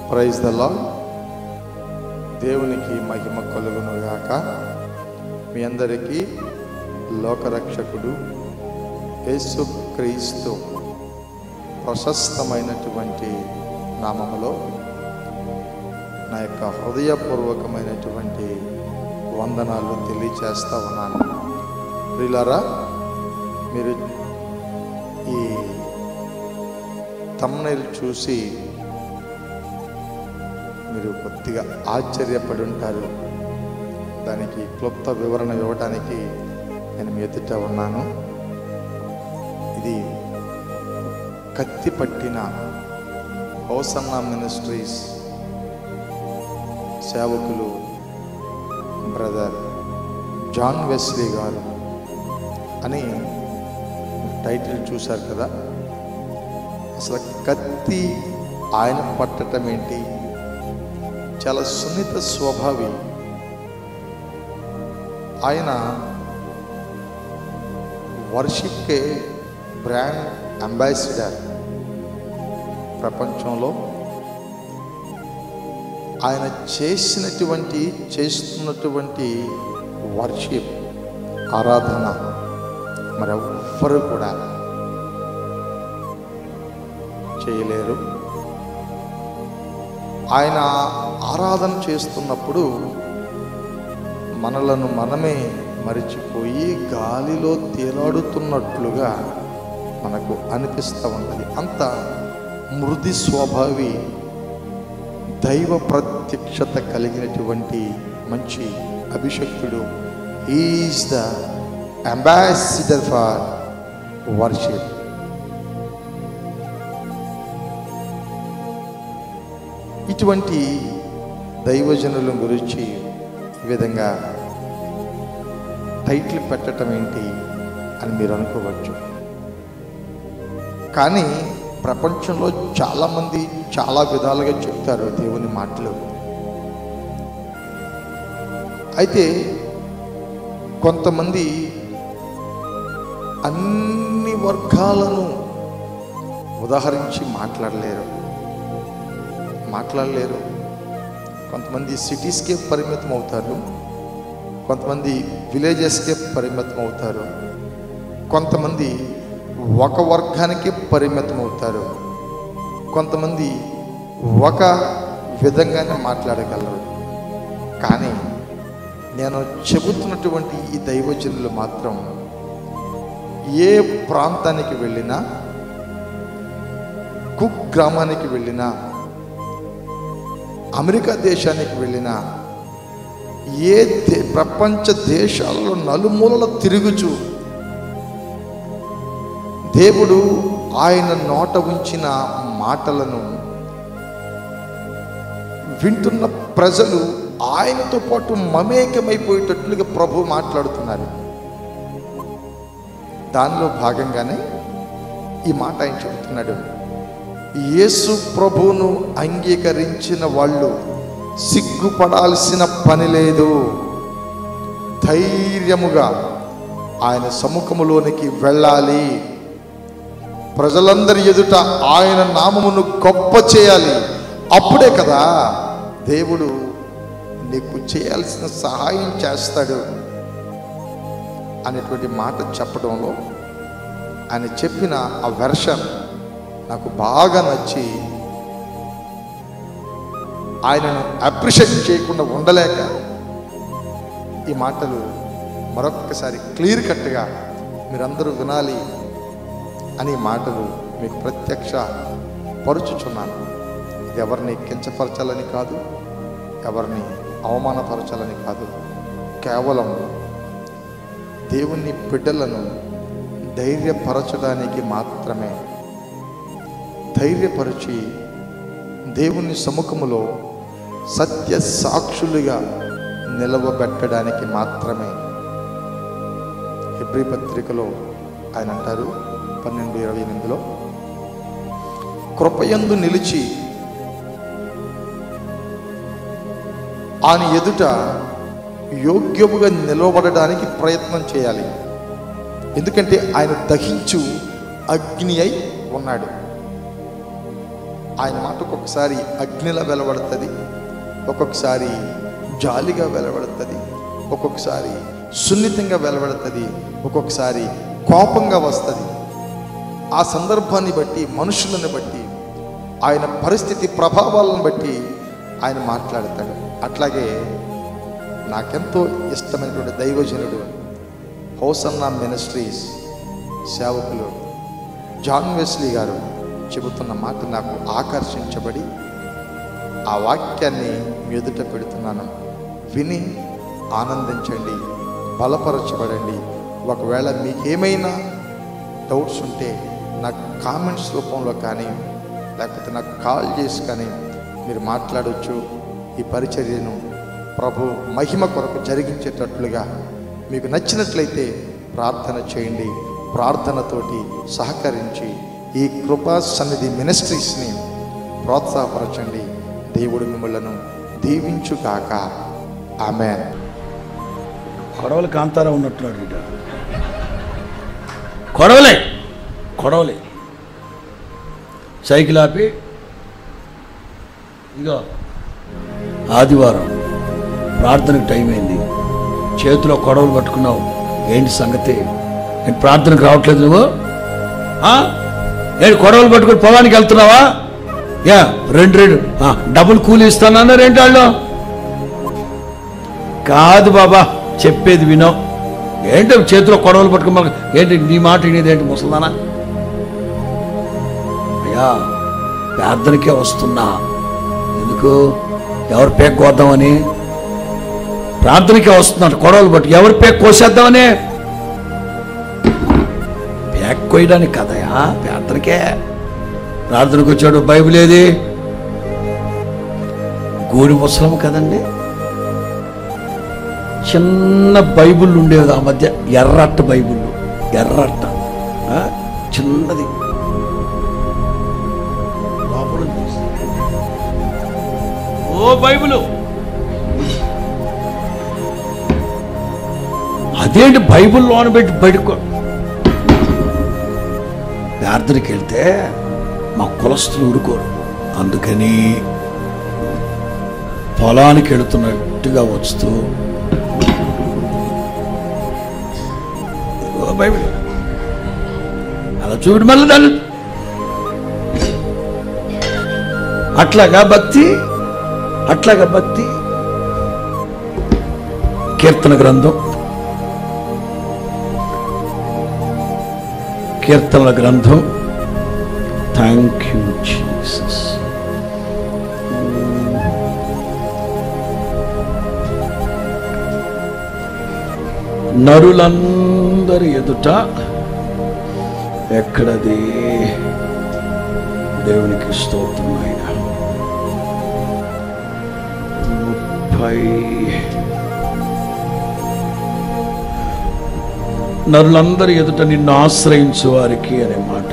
Praise the lord. దేవునికి మహిమ కలుగును గాక. మీ అందరికీ లోకరక్షకుడు యేసుక్రీస్తు ప్రశస్తమైనటువంటి నామములో నా యొక్క హృదయపూర్వకమైనటువంటి వందనాలు తెలియచేస్తా ఉన్నాను. ప్రియులారా, మీరు ఈ థంబ్నెయిల్ చూసి మీరు కొద్దిగా ఆశ్చర్యపడి ఉంటారు. దానికి క్లుప్త వివరణ ఇవ్వడానికి నేను మీ ఎదుట ఉన్నాను. ఇది కత్తి పట్టిన హోసన్నా మినిస్ట్రీస్ సేవకులు బ్రదర్ జాన్ వెస్లీ గారు అని టైటిల్ చూశారు కదా. అసలు కత్తి ఆయన పట్టడం ఏంటి? చాలా సున్నిత స్వభావి. ఆయన వర్షిప్కే బ్రాండ్ అంబాసిడర్. ప్రపంచంలో ఆయన చేస్తున్నటువంటి వర్షిప్ ఆరాధన మరెవ్వరు కూడా చేయలేరు. ఆయన ఆరాధన చేస్తున్నప్పుడు మనలను మనమే మరిచిపోయి గాలిలో తేలాడుతున్నట్లుగా మనకు అనిపిస్తూ ఉంటుంది. అంత మృది స్వభావి, దైవ ప్రత్యక్షత కలిగినటువంటి మంచి అభిషక్తుడు. Is the ambassador for worship. ఇటువంటి దైవజనుల గురించి ఈ విధంగా టైటిల్ పెట్టడం ఏంటి అని మీరు అనుకోవచ్చు. కానీ ప్రపంచంలో చాలామంది చాలా విధాలుగా చెప్తారు దేవుని మాటలు. అయితే కొంతమంది అన్ని వర్గాలను ఉదాహరించి మాట్లాడలేరు. కొంతమంది సిటీస్కే పరిమితం అవుతారు, కొంతమంది విలేజెస్కే పరిమితం అవుతారు, కొంతమంది ఒక వర్గానికే పరిమితం అవుతారు, కొంతమంది ఒక విధంగానే మాట్లాడగలరు. కానీ నేను చెబుతున్నటువంటి ఈ దైవజనులు మాత్రం ఏ ప్రాంతానికి వెళ్ళినా, కుగ్రామానికి వెళ్ళినా, అమెరికా దేశానికి వెళ్ళినా, ప్రపంచ దేశాల్లో నలుమూలల తిరుగుచు దేవుడు ఆయన నోట ఉంచిన మాటలను వింటున్న ప్రజలు ఆయనతో పాటు మమేకమైపోయేటట్లుగా ప్రభు మాట్లాడుతున్నారు. దానిలో భాగంగానే ఈ మాట ఆయన చెబుతున్నాడు. యేసు ప్రభువును అంగీకరించిన వాళ్ళు సిగ్గుపడాల్సిన పని లేదు. ధైర్యముగా ఆయన సముఖములోనికి వెళ్ళాలి. ప్రజలందరి ఎదుట ఆయన నామమును గొప్ప చేయాలి. అప్పుడే కదా దేవుడు నీకు చేయాల్సిన సహాయం చేస్తాడు అనేటువంటి మాట చెప్పడంలో ఆయన చెప్పిన ఆ వెర్షన్ నాకు బాగా నచ్చి ఆయనను అప్రిషియేట్ చేయకుండా ఉండలేక ఈ మాటలు మరొక్కసారి క్లియర్ కట్గా మీరందరూ వినాలి అని మాటలు మీకు ప్రత్యక్ష పరుచుచున్నాను. ఇది ఎవరిని కించపరచాలని కాదు, ఎవరిని అవమానపరచాలని కాదు, కేవలం దేవుని బిడ్డలను ధైర్యపరచడానికి మాత్రమే. ధైర్యపరిచి దేవుని సముఖములో సత్య సాక్షులుగా నిలవబెట్టడానికి మాత్రమే. హెబ్రీ పత్రికలో ఆయన అంటారు 12:28 కృపయందు నిలిచి ఆయన ఎదుట యోగ్యముగా నిలవబడడానికి ప్రయత్నం చేయాలి. ఎందుకంటే ఆయన దహించు అగ్ని అయి ఉన్నాడు. ఆయన మాట ఒక్కొక్కసారి అగ్నిలా వెలువడుతుంది, ఒక్కొక్కసారి జాలిగా వెలువడుతుంది, ఒక్కొక్కసారి సున్నితంగా వెలువడుతుంది, ఒక్కొక్కసారి కోపంగా వస్తుంది. ఆ సందర్భాన్ని బట్టి, మనుషులను బట్టి, ఆయన పరిస్థితి ప్రభావాలను బట్టి ఆయన మాట్లాడతాడు. అట్లాగే నాకెంతో ఇష్టమైనటువంటి దైవజనుడు హోసన్నా మినిస్ట్రీస్ సేవకులు జాన్ వెస్లీ గారు చెబుతున్న మాట నాకు ఆకర్షించబడి ఆ వాక్యాన్ని మీ ఎదుట పెడుతున్నాను. విని ఆనందించండి, బలపరచబడండి. ఒకవేళ మీకేమైనా డౌట్స్ ఉంటే నాకు కామెంట్స్ రూపంలో కానీ లేకపోతే నాకు కాల్ చేసి కానీ మీరు మాట్లాడవచ్చు. ఈ పరిచర్యను ప్రభు మహిమ కొరకు జరిగించేటట్లుగా మీకు నచ్చినట్లయితే ప్రార్థన చేయండి. ప్రార్థనతోటి సహకరించి ఈ కృపా సన్నిధి మినిస్ట్రీస్ని ప్రోత్సాహపరచండి. దేవుడు మిమ్మలను దీవించుగాక. ఆమేన్. కొడవలి కాంతారా ఉన్నట్టున్నాడు బిడ్డ. కొడవలే సైకిల్ ఆపి, ఇగో ఆదివారం ప్రార్థనకు టైం అయింది, చేతిలో కొడవలు పట్టుకున్నావు, ఏంటి సంగతి? నేను ప్రార్థనకు రావట్లేదు, నువ్వు ఏంటి కొడవలు పట్టుకుని పొలానికి వెళ్తున్నావా? రెండు డబుల్ కూలీ ఇస్తానన్నారు ఏంటి వాళ్ళు? కాదు బాబా, చెప్పేది వినో. ఏంటి చేతిలో కొడవలు పట్టుకోమని, ఏంటి నీ మాట వినేది ఏంటి ముసల్దానా? అయ్యా ప్రార్థనకే వస్తున్నా, ఎందుకు? ఎవరు పేక్ కోద్దామని? ప్రార్థనకే వస్తున్నారు కొడవలు పట్టు, ఎవరు పేక్ కోసేద్దామని? పేక్ కోయడానికి కదయా, ప్రార్థనకే. ప్రార్థనకు వచ్చాడు, బైబిల్ ఏది? గోడి ముసలం కదండి, చిన్న బైబుల్ ఉండేది ఆ మధ్య, ఎర్రట్ట బైబుల్, ఎర్రట్ట చిన్నది, ఓ బైబుల్. అదేంటి బైబుల్ లోన పెట్టి బయటకు? ప్రార్థనకి వెళ్తే మా కులస్తులు ఊరుకోరు, అందుకని పొలానికి వెళుతున్నట్టుగా వస్తూ బైబిల్ అలా చూడు, మళ్ళీ దాన్ని అట్లాగా భక్తి. కీర్తన గ్రంథం, కీర్తనల గ్రంథం. Thank you Jesus. నరులందరి ఎదుట, ఎక్కడది? దేవునికి స్తోత్రం. ఆయన 30 నరులందరి ఎదుట నిన్ను ఆశ్రయించు వారికి అనే మాట.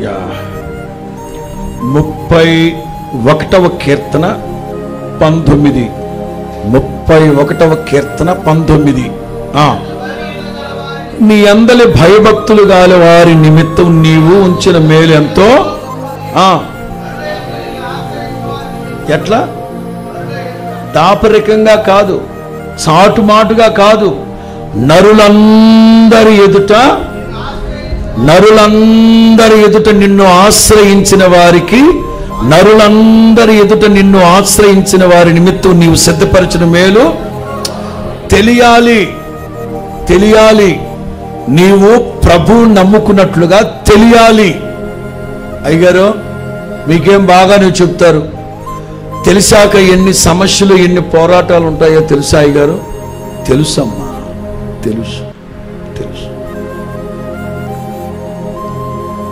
యా 31వ కీర్తన 19. 31వ కీర్తన 19. నీ అందలి భయభక్తులు గాలి వారి నిమిత్తం నీవు ఉంచిన మేలు ఎంతో. ఎట్లా? దాపరికంగా కాదు, చాటుమాటుగా కాదు, నరులందరి ఎదుట నిన్ను ఆశ్రయించిన వారికి, నరులందరి ఎదుట నిన్ను ఆశ్రయించిన వారి నిమిత్తం నీవు సిద్ధపరిచిన మేలు తెలియాలి. నీవు ప్రభువు నమ్ముకున్నట్లుగా తెలియాలి. అయ్యగారు మీకేం బాగా నువ్వు చెప్తారు, తెలిసాక ఎన్ని సమస్యలు, ఎన్ని పోరాటాలు ఉంటాయో తెలుసా అయ్యగారు? తెలుసమ్మా, తెలుసు.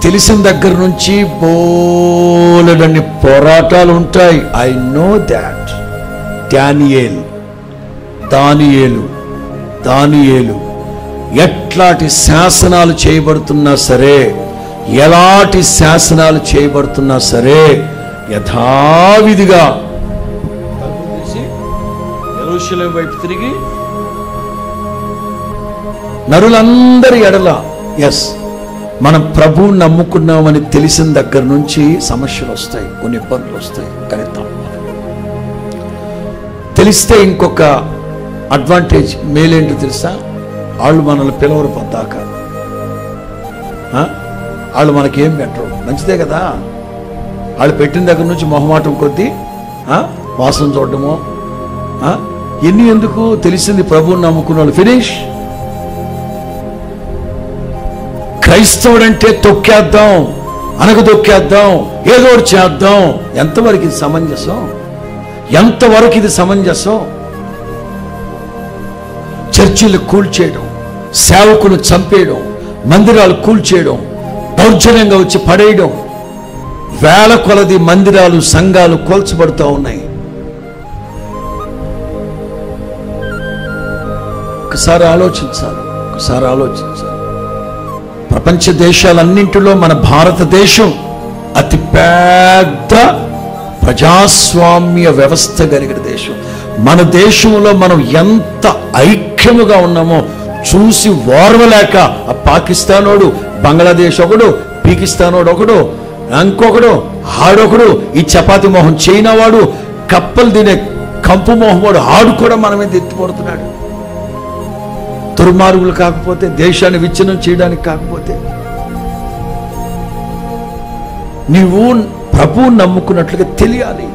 తెలిసిన దగ్గర నుంచి బోలెడన్ని పోరాటాలు ఉంటాయి. I know that. దానియేలు ఎట్లాంటి శాసనాలు చేయబడుతున్నా సరే, ఎలాంటి శాసనాలు చేయబడుతున్నా సరే, యథావిధిగా యెరూషలేము వైపు తిరిగి నరులందరి ఎడల. ఎస్, మనం ప్రభువుని నమ్ముకున్నామని తెలిసిన దగ్గర నుంచి సమస్యలు వస్తాయి, కొన్ని ఇబ్బందులు వస్తాయి, కానీ తప్పదు. తెలిస్తే ఇంకొక అడ్వాంటేజ్, మేలేంటో తెలుసా? వాళ్ళు మనల్ని పిలవరు పొద్దాక, వాళ్ళు మనకేం పెట్టరు. మంచిదే కదా. వాళ్ళు పెట్టిన దగ్గర నుంచి మొహమాటం కొద్దీ వాసన చూడటము ఎన్ని ఎందుకు? తెలిసింది ప్రభువుని నమ్ముకున్న వాళ్ళు ఫినిష్. క్రైస్తవుడంటే తొక్కేద్దాం, అనగదొక్కేద్దాం, ఏదో ఒకటి చేద్దాం. ఎంతవరకు ఇది సమంజసం? ఎంతవరకు ఇది సమంజసం? చర్చిలు కూల్చేయడం, సేవకులు చంపేయడం, మందిరాలు కూల్చేయడం, దౌర్జన్యంగా వచ్చి పడేయడం, వేల కొలది మందిరాలు సంఘాలు కూల్చబడుతూ ఉన్నాయి. ఒకసారి ఆలోచించాలి. ప్రపంచ దేశాలన్నింటిలో మన భారతదేశం అతి పెద్ద ప్రజాస్వామ్య వ్యవస్థ కలిగిన దేశం. మన దేశంలో మనం ఎంత ఐక్యముగా ఉన్నామో చూసి ఓర్వలేక ఆ పాకిస్తానోడు, బంగ్లాదేశ్ ఒకడు, పాకిస్తానోడు ఒకడు, ఇంకొకడు, ఆడొకడు, ఈ చపాతి మొహం చైనా వాడు, కప్పలు తినే కంపు మొహం వాడు, ఆడు కూడా మన మీద ఎత్తిపడుతున్నాడు. దుర్మార్గులు కాకపోతే, దేశాన్ని విచ్ఛిన్నం చేయడానికి కాకపోతే. నీవు ప్రభువుని నమ్ముకున్నట్లుగా తెలియాలి.